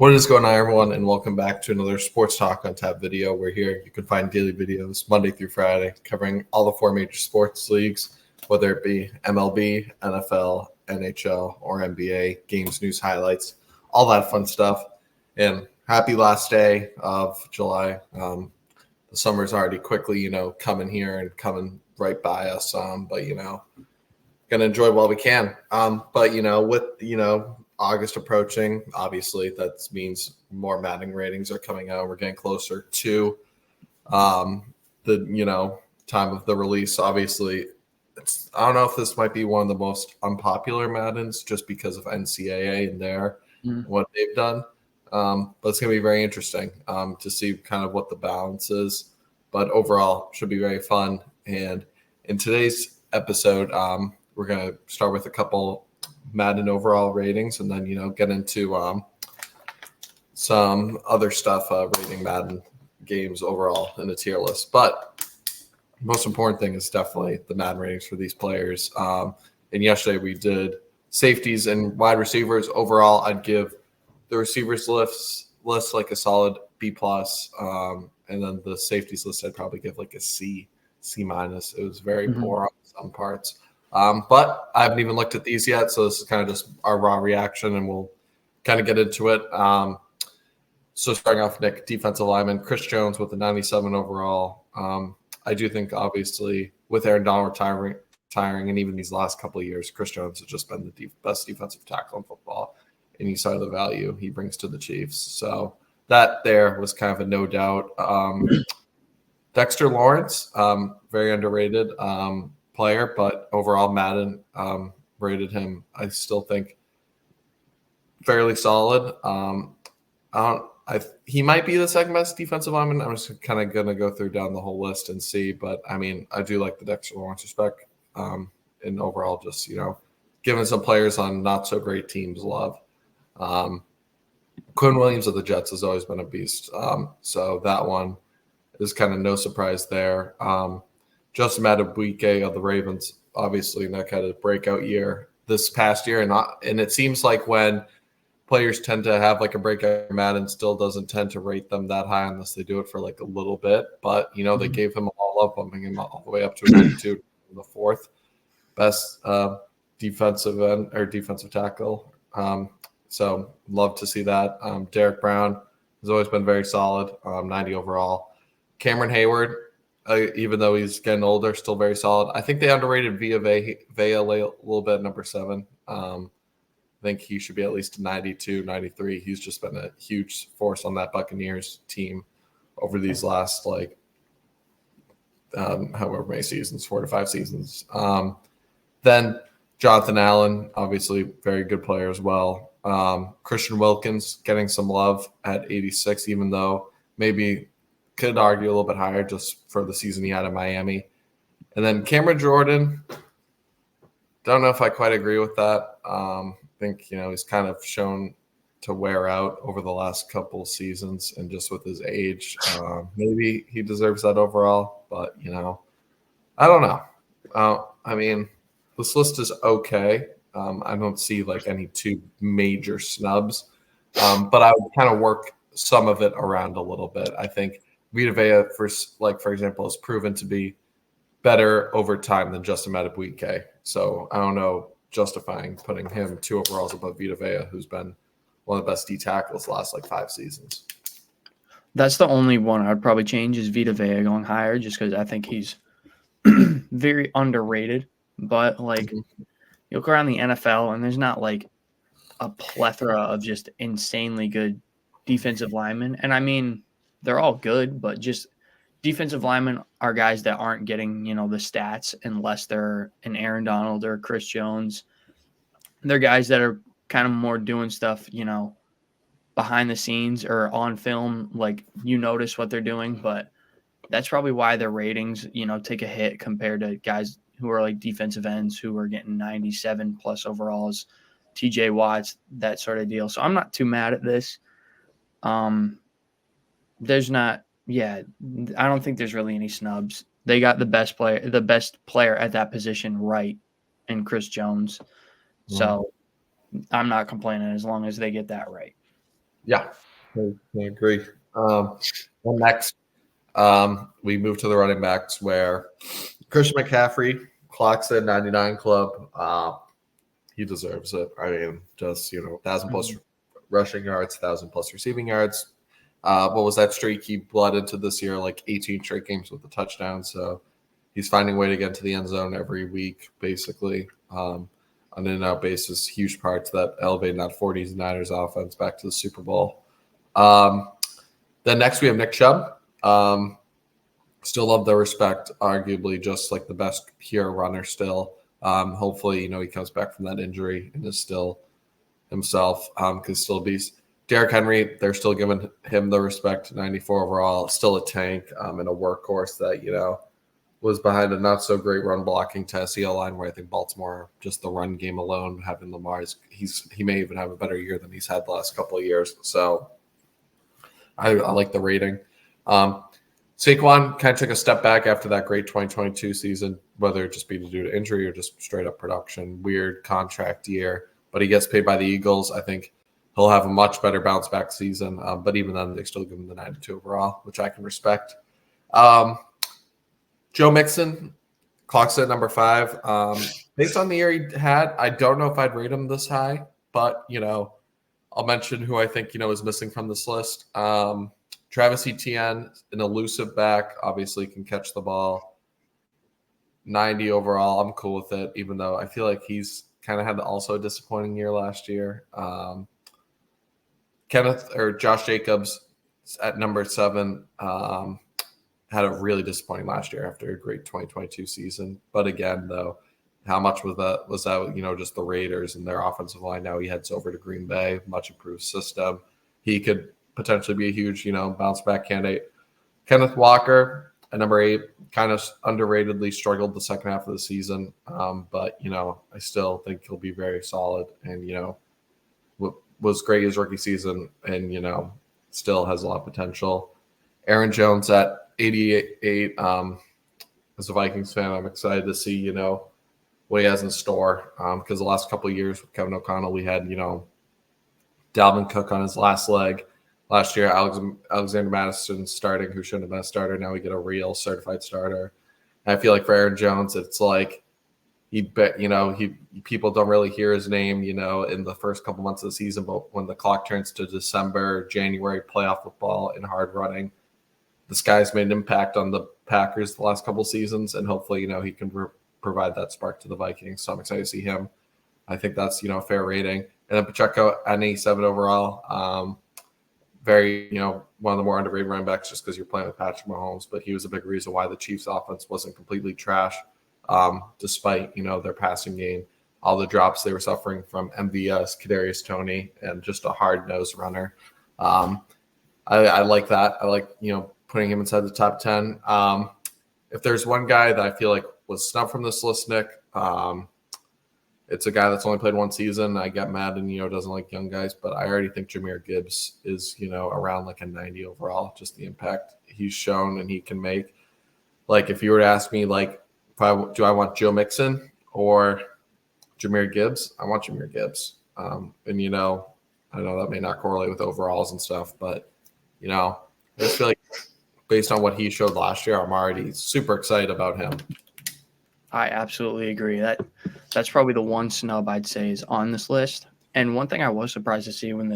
What is going on, everyone, and welcome back to another Sports Talk on Tap video. We're here. You can find daily videos Monday through Friday covering all the four major sports leagues, whether it be MLB, NFL, NHL, or NBA, games, news, highlights, all that fun stuff. And happy last day of July. The summer's already quickly, coming here and coming right by us. But gonna enjoy while we can. With August approaching, obviously that means more Madden ratings are coming out. We're getting closer to the time of the release. Obviously, I don't know if this might be one of the most unpopular Maddens just because of NCAA and what they've done. But it's going to be very interesting to see kind of what the balance is. But overall, should be very fun. And in today's episode, we're going to start with a couple Madden overall ratings and then, get into some other stuff, rating Madden games overall in a tier list. But the most important thing is definitely the Madden ratings for these players. And yesterday we did safeties and wide receivers. Overall, I'd give the receivers list like a solid B+. And then the safeties list, I'd probably give like a C minus. It was very poor on some parts. But I haven't even looked at these yet, so this is kind of just our raw reaction, and we'll kind of get into it. So starting off, Nick, defensive lineman, Chris Jones with a 97 overall. I do think, obviously, with Aaron Donald retiring, and even these last couple of years, Chris Jones has just been the best defensive tackle in football, and you saw the value he brings to the Chiefs. So that there was kind of a no doubt. Dexter Lawrence, very underrated player, but overall Madden rated him, I still think, fairly solid. He might be the second best defensive lineman. I'm just kind of going to go through down the whole list and see, but I mean, I do like the Dexter Lawrence respect, and overall just, giving some players on not so great teams love. Quinn Williams of the Jets has always been a beast. So that one is kind of no surprise there. Justin Madubuike of the Ravens, obviously, Nick had a breakout year this past year, and it seems like when players tend to have like a breakout, Madden still doesn't tend to rate them that high unless they do it for like a little bit. But they gave him all up, bumping him all the way up to a 92, the fourth best defensive end or defensive tackle. So love to see that. Derek Brown has always been very solid, 90 overall. Cameron Hayward, even though he's getting older, still very solid. I think they underrated Vea a little bit, number 7. I think he should be at least 92, 93. He's just been a huge force on that Buccaneers team over these last, however many seasons, 4 to 5 seasons. Then Jonathan Allen, obviously very good player as well. Christian Wilkins getting some love at 86, even though maybe could argue a little bit higher just for the season he had in Miami. And then Cameron Jordan, don't know if I quite agree with that. I think, he's kind of shown to wear out over the last couple seasons, and just with his age, maybe he deserves that overall. But, I don't know. I mean, this list is okay. I don't see any too major snubs, but I would kind of work some of it around a little bit. I think Vita Vea, for example, has proven to be better over time than Justin Madubuike. So I don't know, justifying putting him 2 overalls above Vita Vea, who's been one of the best D tackles the last 5 seasons. That's the only one I'd probably change is Vita Vea going higher, just because I think he's very underrated. But you look around the NFL, and there's not a plethora of just insanely good defensive linemen. And I mean, they're all good, but just defensive linemen are guys that aren't getting, the stats unless they're an Aaron Donald or a Chris Jones. They're guys that are kind of more doing stuff, behind the scenes or on film, you notice what they're doing, but that's probably why their ratings, take a hit compared to guys who are defensive ends who are getting 97 plus overalls, TJ Watts, that sort of deal. So I'm not too mad at this. There's not, I don't think there's really any snubs. They got the best player at that position right in Chris Jones. So I'm not complaining as long as they get that right. Yeah, I agree. Well, next, we move to the running backs where Christian McCaffrey clocks in 99 club. He deserves it. I mean, just 1,000 plus rushing yards, 1,000 plus receiving yards. What was that streak he bled into this year? Like 18 straight games with a touchdown. So he's finding a way to get into the end zone every week, basically, on an in-out basis. Huge part to that elevating that 49ers offense back to the Super Bowl. Then next we have Nick Chubb. Still love the respect, arguably just like the best pure runner still. Hopefully, he comes back from that injury and is still himself. Could still be Derrick Henry. They're still giving him the respect. 94 overall, still a tank and a workhorse that was behind a not so great run blocking Tennessee line where I think Baltimore, just the run game alone, having Lamar, he may even have a better year than he's had the last couple of years. So I like the rating. Saquon kind of took a step back after that great 2022 season, whether it just be due to injury or just straight up production. Weird contract year, but he gets paid by the Eagles. I think he'll have a much better bounce back season. But even then, they still give him the 92 overall, which I can respect. Joe Mixon clocks at number 5. Based on the year he had, I don't know if I'd rate him this high, but I'll mention who I think is missing from this list. Travis Etienne, an elusive back, obviously can catch the ball. 90 overall, I'm cool with it, even though I feel like he's kind of had also a disappointing year last year. Josh Jacobs at number 7 had a really disappointing last year after a great 2022 season. But again, though, how much was that just the Raiders and their offensive line? Now he heads over to Green Bay, much improved system. He could potentially be a huge, bounce back candidate. Kenneth Walker at number 8, kind of underratedly struggled the second half of the season. But I still think he'll be very solid and, was great his rookie season and, still has a lot of potential. Aaron Jones at 88. As a Vikings fan, I'm excited to see, what he has in store. Because the last couple of years with Kevin O'Connell, we had, Dalvin Cook on his last leg. Last year, Alexander Madison starting, who shouldn't have been a starter. Now we get a real certified starter. And I feel like for Aaron Jones, it's like people don't really hear his name, in the first couple months of the season. But when the clock turns to December, January, playoff football and hard running, this guy's made an impact on the Packers the last couple seasons, and hopefully, he can provide that spark to the Vikings. So I'm excited to see him. I think that's a fair rating. And then Pacheco at 87 overall. Very, one of the more underrated running backs just because you're playing with Patrick Mahomes, but he was a big reason why the Chiefs offense wasn't completely trash, despite, their passing game, all the drops they were suffering from MVS, Kadarius Toney, and just a hard-nosed runner. I like that. I like, putting him inside the top 10. If there's one guy that I feel like was snubbed from this list, Nick, it's a guy that's only played one season. I get Madden, doesn't like young guys, but I already think Jahmyr Gibbs is, around like a 90 overall, just the impact he's shown and he can make. Like, if you were to ask me, like, do I want Joe Mixon or Jahmyr Gibbs? I want Jahmyr Gibbs. And, I know that may not correlate with overalls and stuff, but, I just feel like based on what he showed last year, I'm already super excited about him. I absolutely agree. That's probably the one snub I'd say is on this list. And one thing I was surprised to see when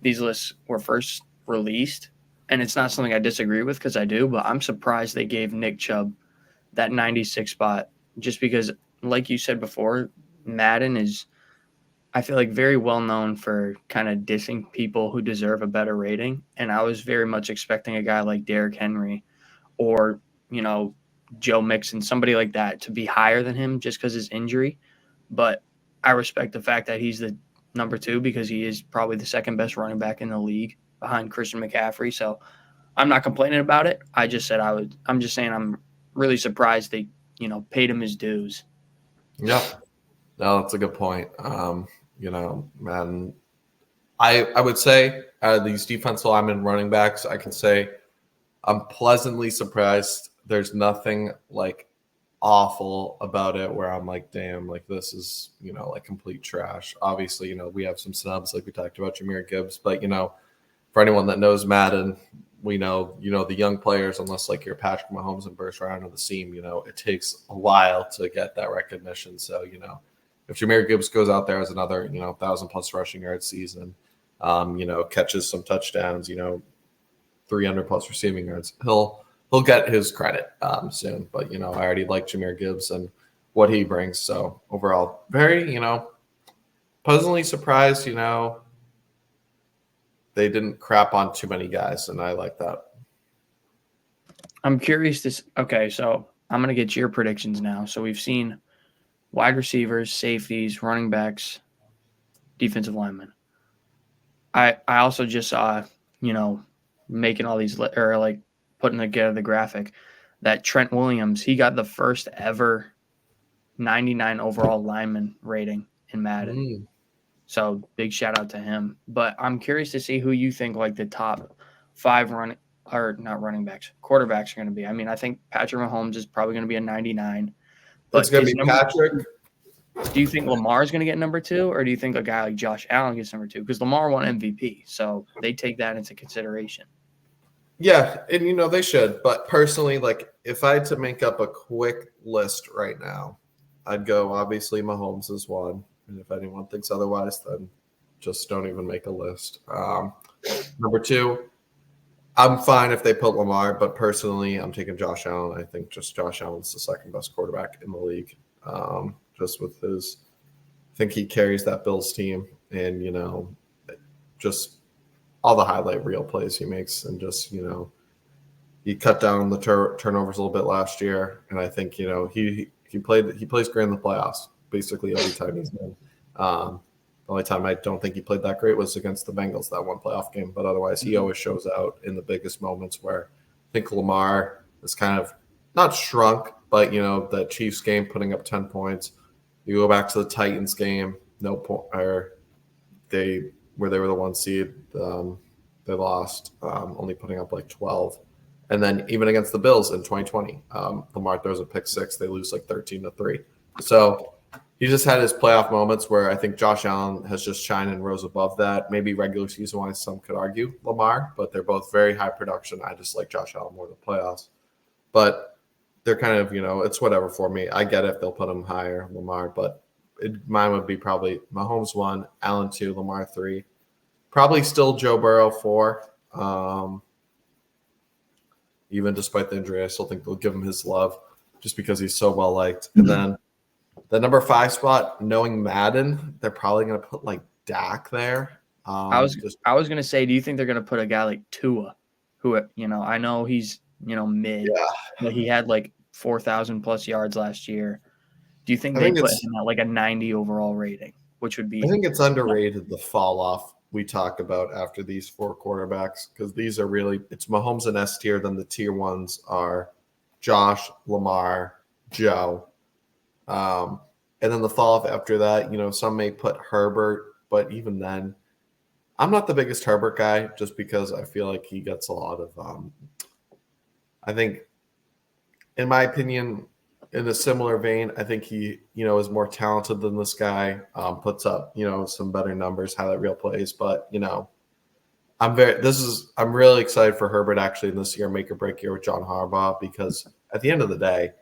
these lists were first released, and it's not something I disagree with because I do, but I'm surprised they gave Nick Chubb that 96 spot just because, like you said before, Madden is, I feel like, very well known for kind of dissing people who deserve a better rating. And I was very much expecting a guy like Derrick Henry or, Joe Mixon, somebody like that, to be higher than him just because his injury. But I respect the fact that he's the number 2 because he is probably the second best running back in the league behind Christian McCaffrey. So I'm not complaining about it. I just said I'm just saying I'm really surprised they, paid him his dues. Yeah. No, that's a good point. Man, I would say out of these defensive linemen running backs, I can say I'm pleasantly surprised there's nothing like awful about it where I'm like, damn, like this is, like complete trash. Obviously, we have some snubs like we talked about Jahmyr Gibbs, but for anyone that knows Madden, we know, the young players, unless like you're Patrick Mahomes and burst right onto the scene, it takes a while to get that recognition. So, if Jahmyr Gibbs goes out there as another, 1,000+ rushing yard season, catches some touchdowns, 300+ receiving yards, he'll get his credit soon. But, I already like Jahmyr Gibbs and what he brings. So overall, very, pleasantly surprised, they didn't crap on too many guys, and I like that. I'm curious okay, so I'm going to get your predictions now. So we've seen wide receivers, safeties, running backs, defensive linemen. I also just saw, making all these or like putting together the graphic that Trent Williams, he got the first ever 99 overall lineman rating in Madden. So big shout out to him. But I'm curious to see who you think like the top 5 quarterbacks are going to be. I mean, I think Patrick Mahomes is probably going to be a 99. But it's going to be Patrick. Do you think Lamar is going to get number 2, or do you think a guy like Josh Allen gets number 2? Because Lamar won MVP, so they take that into consideration. Yeah, and they should. But personally, like if I had to make up a quick list right now, I'd go obviously Mahomes is 1. And if anyone thinks otherwise, then just don't even make a list. Number 2, I'm fine if they put Lamar, but personally, I'm taking Josh Allen. I think just Josh Allen's the second best quarterback in the league. Just with I think he carries that Bills team, and just all the highlight reel plays he makes, and just he cut down the turnovers a little bit last year, and I think he plays great in the playoffs basically every time he's in. The only time I don't think he played that great was against the Bengals, that one playoff game, but otherwise he always shows out in the biggest moments where I think Lamar is kind of not shrunk, but the Chiefs game putting up 10 points. You go back to the Titans game, no point, or they were the 1 seed. They lost, only putting up like 12. And then even against the Bills in 2020, Lamar throws a pick 6. They lose like 13-3. So he just had his playoff moments where I think Josh Allen has just shined and rose above that. Maybe regular season-wise, some could argue Lamar, but they're both very high production. I just like Josh Allen more than playoffs. But they're kind of, it's whatever for me. I get it if they'll put him higher, Lamar, but mine would be probably Mahomes 1, Allen 2, Lamar 3. Probably still Joe Burrow 4. Even despite the injury, I still think they'll give him his love just because he's so well liked. And then the number 5 spot, knowing Madden, they're probably going to put like Dak there. I was going to say, do you think they're going to put a guy like Tua, who I know he's mid, but he had like 4,000+ yards last year. Do you think they put him at like a 90 overall rating, which would be? I think it's underrated the fall off we talk about after these 4 quarterbacks, because these are really, it's Mahomes and S tier. Then the tier 1s are Josh, Lamar, Joe. And then the fall off after that, some may put Herbert, but even then, I'm not the biggest Herbert guy just because I feel like he gets a lot of, I think, in my opinion, in a similar vein, I think he, is more talented than this guy, puts up, some better numbers, highlight reel plays. But, I'm really excited for Herbert actually in this year, make or break year with John Harbaugh, because at the end of the day,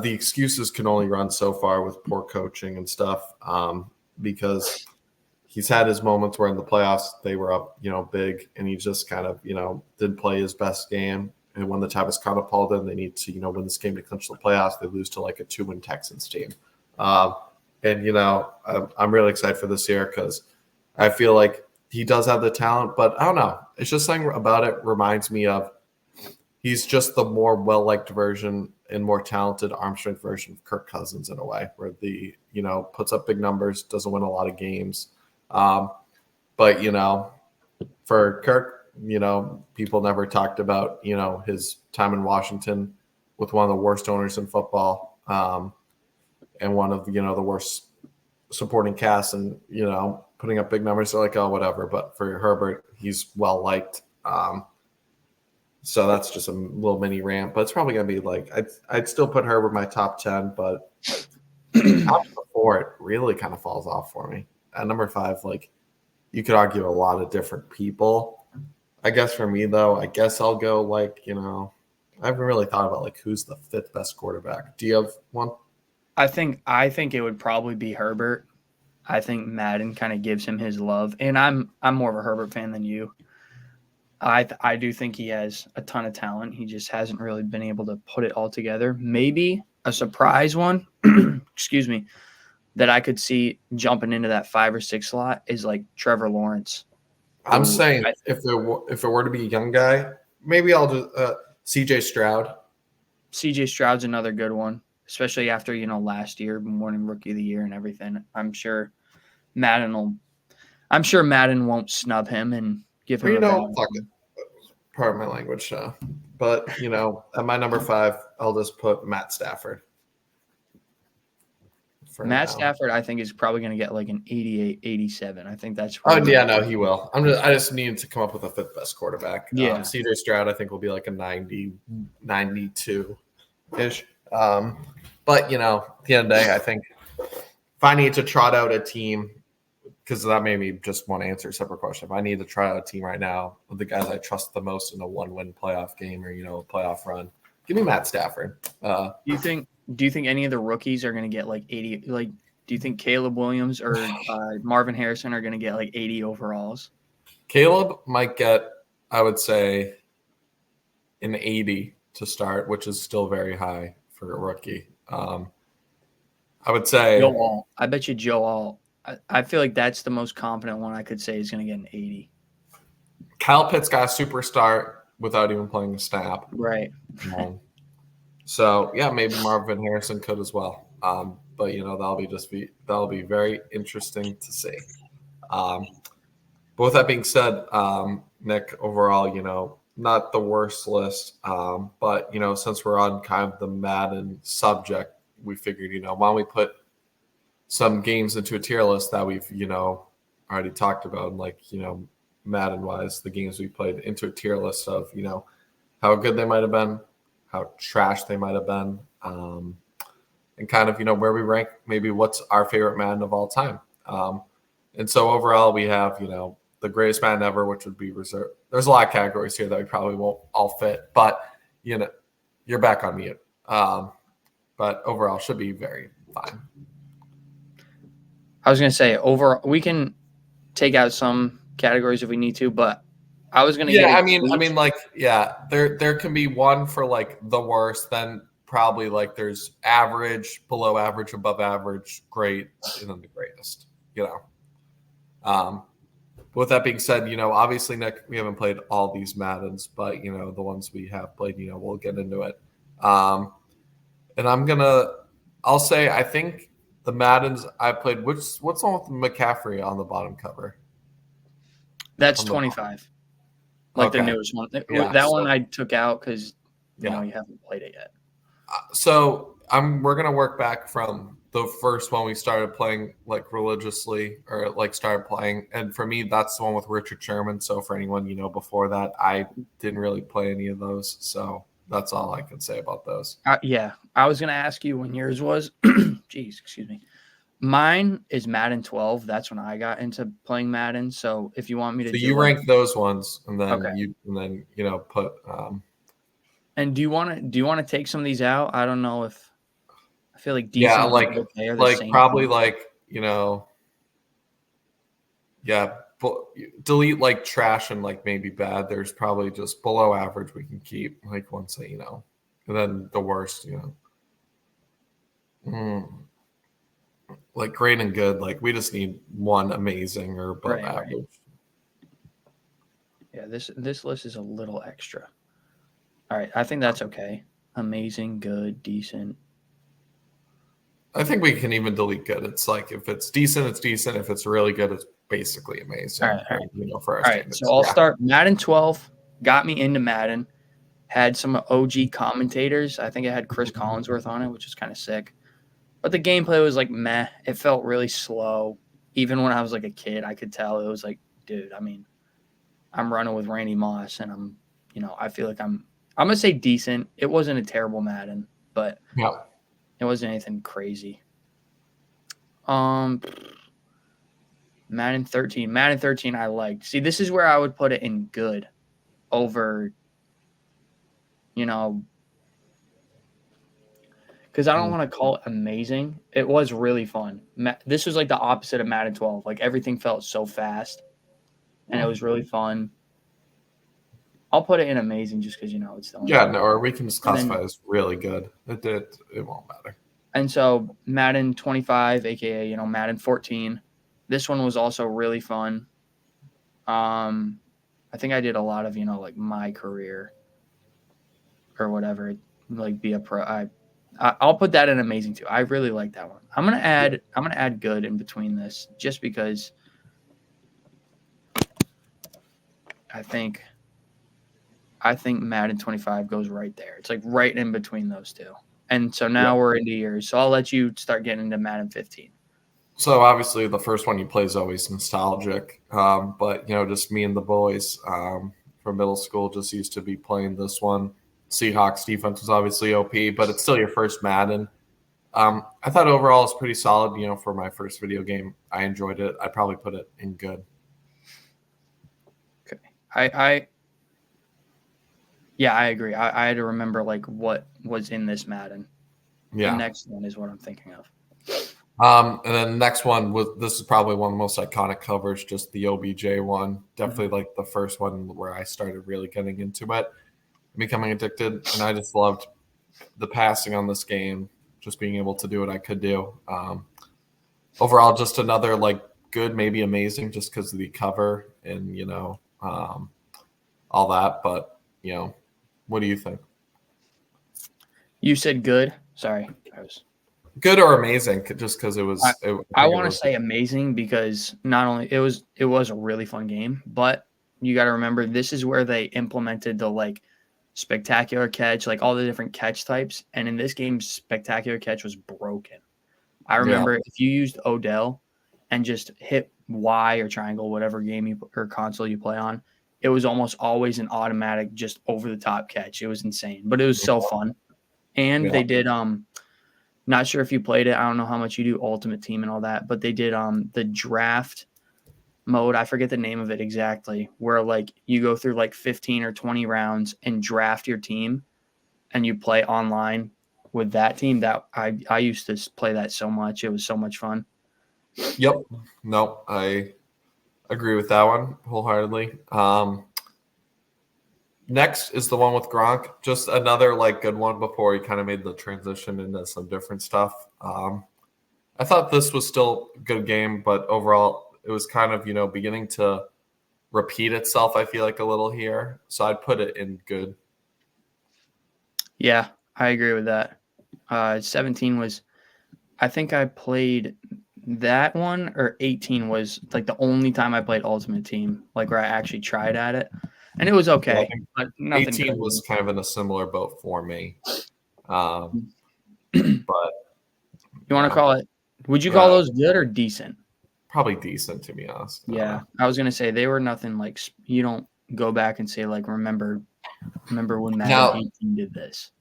the excuses can only run so far with poor coaching and stuff, because he's had his moments where in the playoffs they were up, big, and he just kind of, didn't play his best game. And when the time is kind of pulled in, they need to, win this game to clinch the playoffs. They lose to like a 2-win Texans team. And, I'm really excited for this year because I feel like he does have the talent, but I don't know. It's just something about it reminds me of he's just the more well-liked version and more talented arm strength version of Kirk Cousins in a way, where puts up big numbers, doesn't win a lot of games. But, for Kirk, people never talked about, his time in Washington with one of the worst owners in football, and one of, the worst supporting casts, and, putting up big numbers. They're like, oh, whatever. But for Herbert, he's well liked. So that's just a little mini rant, but it's probably gonna be like I'd still put her with my top 10, but after the 4, it really kind of falls off for me. At number 5, like you could argue a lot of different people. I guess for me though, I guess I'll go like I haven't really thought about like who's the 5th best quarterback. Do you have one? I think it would probably be Herbert. I think Madden kind of gives him his love, and I'm more of a Herbert fan than you. I do think he has a ton of talent. He just hasn't really been able to put it all together. Maybe a surprise one, excuse me, that I could see jumping into that 5 or 6 slot is like Trevor Lawrence. I'm saying if it were to be a young guy, maybe I'll do C.J. Stroud. C.J. Stroud's another good one, especially after last year, winning Rookie of the Year and everything. I'm sure Madden won't snub him and give him fuck it. Pardon my language, but at my number 5, I'll just put Matt Stafford. Matt Stafford, I think, is probably going to get like an 88, 87. I think that's. Oh yeah, no, he will. I just needed to come up with a 5th best quarterback. Yeah, C.J. Stroud, I think, will be like a 90, 92 ish. But at the end of the day, I think if I need to trot out a team, because that made me just want to answer a separate question. If I need to try out a team right now with the guys I trust the most in a 1-win playoff game or a playoff run, give me Matt Stafford. Do you think any of the rookies are going to get like 80? Like, do you think Caleb Williams or Marvin Harrison are going to get like 80 overalls? Caleb might get, I would say, an 80 to start, which is still very high for a rookie. I would say Joe Alt. I bet you Joe Alt. I feel like that's the most confident one I could say is going to get an 80. Kyle Pitts got a superstar without even playing a snap. Right. So yeah, maybe Marvin Harrison could as well. But that'll be very interesting to see. But with that being said, Nick, overall, not the worst list. But since we're on kind of the Madden subject, we figured, why don't we put some games into a tier list that we've, already talked about, like, Madden wise, the games we played into a tier list of, how good they might have been, how trash they might have been, and kind of, where we rank, maybe what's our favorite Madden of all time. And so overall, we have, the greatest Madden ever, which would be reserved. There's a lot of categories here that we probably won't all fit, but, you're back on mute. But overall, should be very fine. I was going to say, overall, we can take out some categories if we need to, but I was going to there can be one for like the worst, then probably like there's average, below average, above average, great, and then the greatest, with that being said, obviously, Nick, we haven't played all these Maddens, but the ones we have played, we'll get into it. And I'll say, I think the Maddens I played, what's the one with McCaffrey on the bottom cover? That's 25. Like the newest one. That one I took out because you haven't played it yet. So we're gonna work back from the first one we started playing like religiously, or like started playing, and for me that's the one with Richard Sherman. So for anyone before that, I didn't really play any of those, so that's all I can say about those. I was gonna ask you when yours was. Jeez, excuse me. Mine is Madden 12. That's when I got into playing Madden. So if you want me to, you rank those ones, and then put. And do you want to take some of these out? I don't know if I feel like decent. Yeah, like probably like delete like trash and like maybe bad. There's probably just below average we can keep, like once that and then the worst, like great and good. Like we just need one amazing or above average. Right. Yeah, this list is a little extra. All right, I think that's okay. Amazing, good, decent. I think we can even delete good. It's like if it's decent, it's decent. If it's really good, it's basically amazing. All right. For our standards. So I'll start. Madden 12 got me into Madden. Had some OG commentators. I think it had Chris Collinsworth on it, which is kind of sick. But the gameplay was like meh. It felt really slow. Even when I was like a kid, I could tell it was like, dude, I mean, I'm running with Randy Moss and I'm I feel like I'm gonna say decent. It wasn't a terrible Madden, but Yeah. it wasn't anything crazy. Madden 13. Madden 13 I liked. See, this is where I would put it in good over, because I don't want to call it amazing. It was really fun. This was like the opposite of Madden 12. Like everything felt so fast, and it was really fun. I'll put it in amazing just because it's the only Yeah, one. no, or we can just classify Then, as really good. It won't matter. and so Madden 25, aka Madden 14. This one was also really fun. I think I did a lot of like my career or whatever, like be a pro. I'll put that in amazing too. I really like that one. I'm gonna add good in between this just because I think Madden 25 goes right there. It's like right in between those two. And so now we're into yours. So I'll let you start getting into Madden 15. So obviously the first one you play is always nostalgic, but just me and the boys from middle school just used to be playing this one. Seahawks defense was obviously OP, but it's still your first Madden. I thought overall it's pretty solid. For my first video game, I enjoyed it. I'd probably put it in good. Okay, I agree. I had to remember like what was in this Madden. Yeah. The next one is what I'm thinking of. And then the next one this is probably one of the most iconic covers, just the OBJ one. Definitely like the first one where I started really getting into it, becoming addicted, and I just loved the passing on this game, just being able to do what I could do. Overall, just another like good, maybe amazing, just because of the cover and all that. But what do you think? You said good. Sorry, I was good or amazing, just because it was. I want to say amazing because not only it was a really fun game, but you got to remember this is where they implemented the like spectacular catch, like all the different catch types. And in this game, spectacular catch was broken. I remember if you used Odell and just hit Y or triangle, whatever game or console you play on, it was almost always an automatic, just over the top catch. It was insane, but it was so fun. And they did not sure if you played it. I don't know how much you do Ultimate Team and all that, but they did the draft mode. I forget the name of it exactly, where like you go through like 15 or 20 rounds and draft your team and you play online with that team. That I used to play that so much. It was so much fun. Yep. No, I agree with that one wholeheartedly. Next is the one with Gronk. Just another like good one before he kind of made the transition into some different stuff. I thought this was still a good game, but overall it was kind of, beginning to repeat itself, I feel like a little here. So I'd put it in good. Yeah, I agree with that. 17 was, I think I played that one, or 18 was like the only time I played Ultimate Team, like where I actually tried at it. And it was okay, but nothing 18 crazy. was kind of in a similar boat for me. But you want to call it, would you call those good or decent? Probably decent, to be honest. Yeah, I was gonna say they were nothing like, you don't go back and say like remember when Madden 18 did this.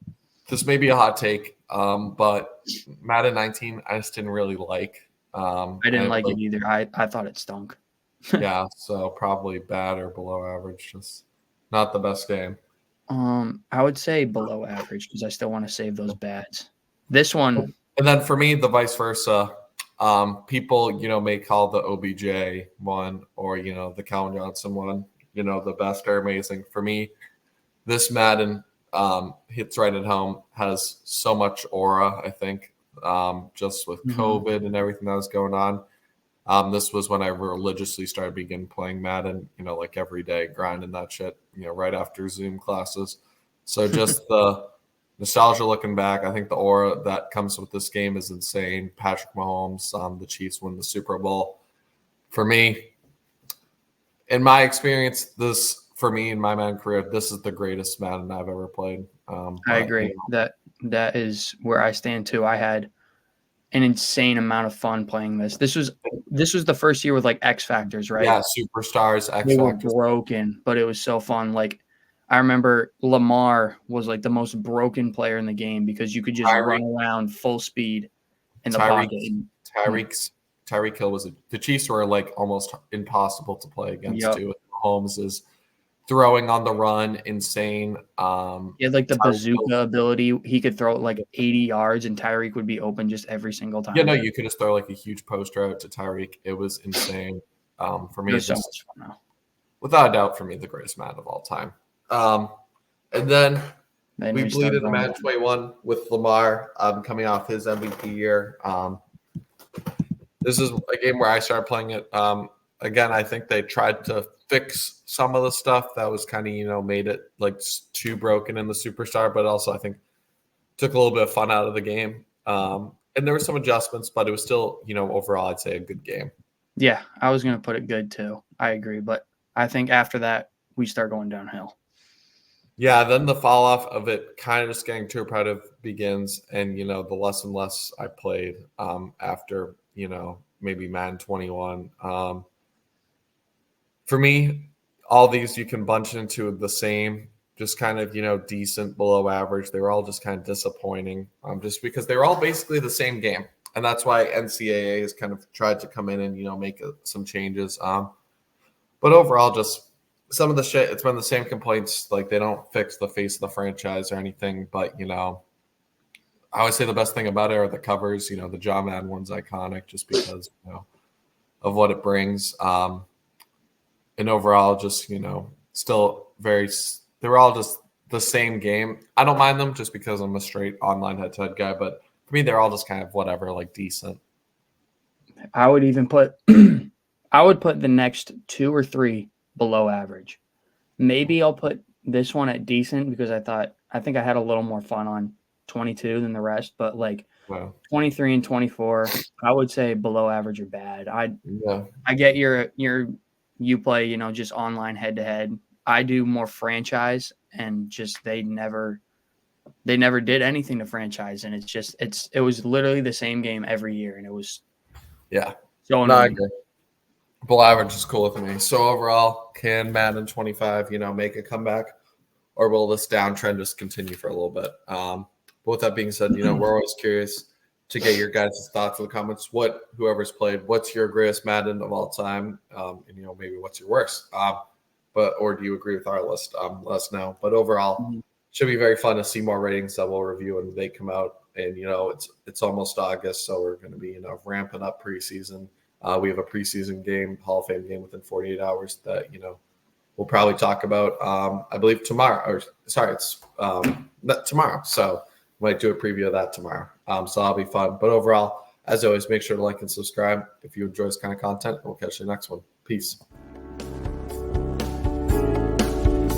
This may be a hot take, but Madden 19 I just didn't really like. I didn't like it either. I thought it stunk. Yeah, so probably bad or below average. Just not the best game. I would say below average because I still want to save those bads. This one, and then for me, the vice versa. People, may call the OBJ one or the Calvin Johnson one, the best or amazing. For me, this Madden hits right at home, has so much aura. I think just with COVID and everything that was going on. This was when I religiously started playing Madden, like every day, grinding that shit, right after Zoom classes. So just the nostalgia looking back, I think the aura that comes with this game is insane. Patrick Mahomes, the Chiefs win the Super Bowl. For me, in my experience, for me in my Madden career, this is the greatest Madden I've ever played. I agree. That is where I stand too. I had an insane amount of fun playing this. This was the first year with like X Factors, right? Yeah, superstars, X They were Factors. broken, but it was so fun. Like I remember Lamar was like the most broken player in the game because you could just run around full speed in the pocket. Tyreek Hill was the Chiefs were like almost impossible to play against too. Mahomes is throwing on the run, insane. He had like the bazooka ability. He could throw it like 80 yards, and Tyreek would be open just every single time. Yeah, no, you could just throw like a huge post route to Tyreek. It was insane. For me, so much fun now. Without a doubt, for me, the greatest man of all time. And then we bleed into match 21 with Lamar coming off his MVP year. This is a game where I started playing it. Again, I think they tried to fix some of the stuff that was kind of, made it like too broken in the superstar, but also I think took a little bit of fun out of the game. And there were some adjustments, but it was still, overall, I'd say a good game. Yeah, I was going to put it good too. I agree. But I think after that, we start going downhill. Yeah, then the fall off of it kind of just getting too repetitive begins. And, the less and less I played after, maybe Madden 21. For me, all these you can bunch into the same, just kind of, decent below average. They were all just kind of disappointing just because they were all basically the same game. And that's why NCAA has kind of tried to come in and, make some changes. But overall, just some of the shit, it's been the same complaints. Like they don't fix the face of the franchise or anything. But, I always say the best thing about it are the covers. The John Madden one's iconic just because, of what it brings. And overall, just, still they were all just the same game. I don't mind them just because I'm a straight online head-to-head guy. But for me, they're all just kind of whatever, like decent. I would even put I would put the next 2 or 3 below average. Maybe I'll put this one at decent because I think I had a little more fun on 22 than the rest, but like 23 and 24, I would say below average or bad. I get you play, just online head to head. I do more franchise and just they never did anything to franchise, and it was literally the same game every year, and it was so annoying. No, I agree. Below average is cool with me. So overall, can Madden 25, make a comeback, or will this downtrend just continue for a little bit? But with that being said, we're always curious to get your guys' thoughts in the comments. Whoever's played, what's your greatest Madden of all time? And maybe what's your worst? Or do you agree with our list? Let us know. But overall, should be very fun to see more ratings that we'll review when they come out. And it's almost August, so we're going to be ramping up preseason. We have a preseason game, Hall of Fame game within 48 hours that we'll probably talk about. I believe tomorrow. It's not tomorrow. So we might do a preview of that tomorrow. So that'll be fun. But overall, as always, make sure to like and subscribe if you enjoy this kind of content. We'll catch you next one. Peace.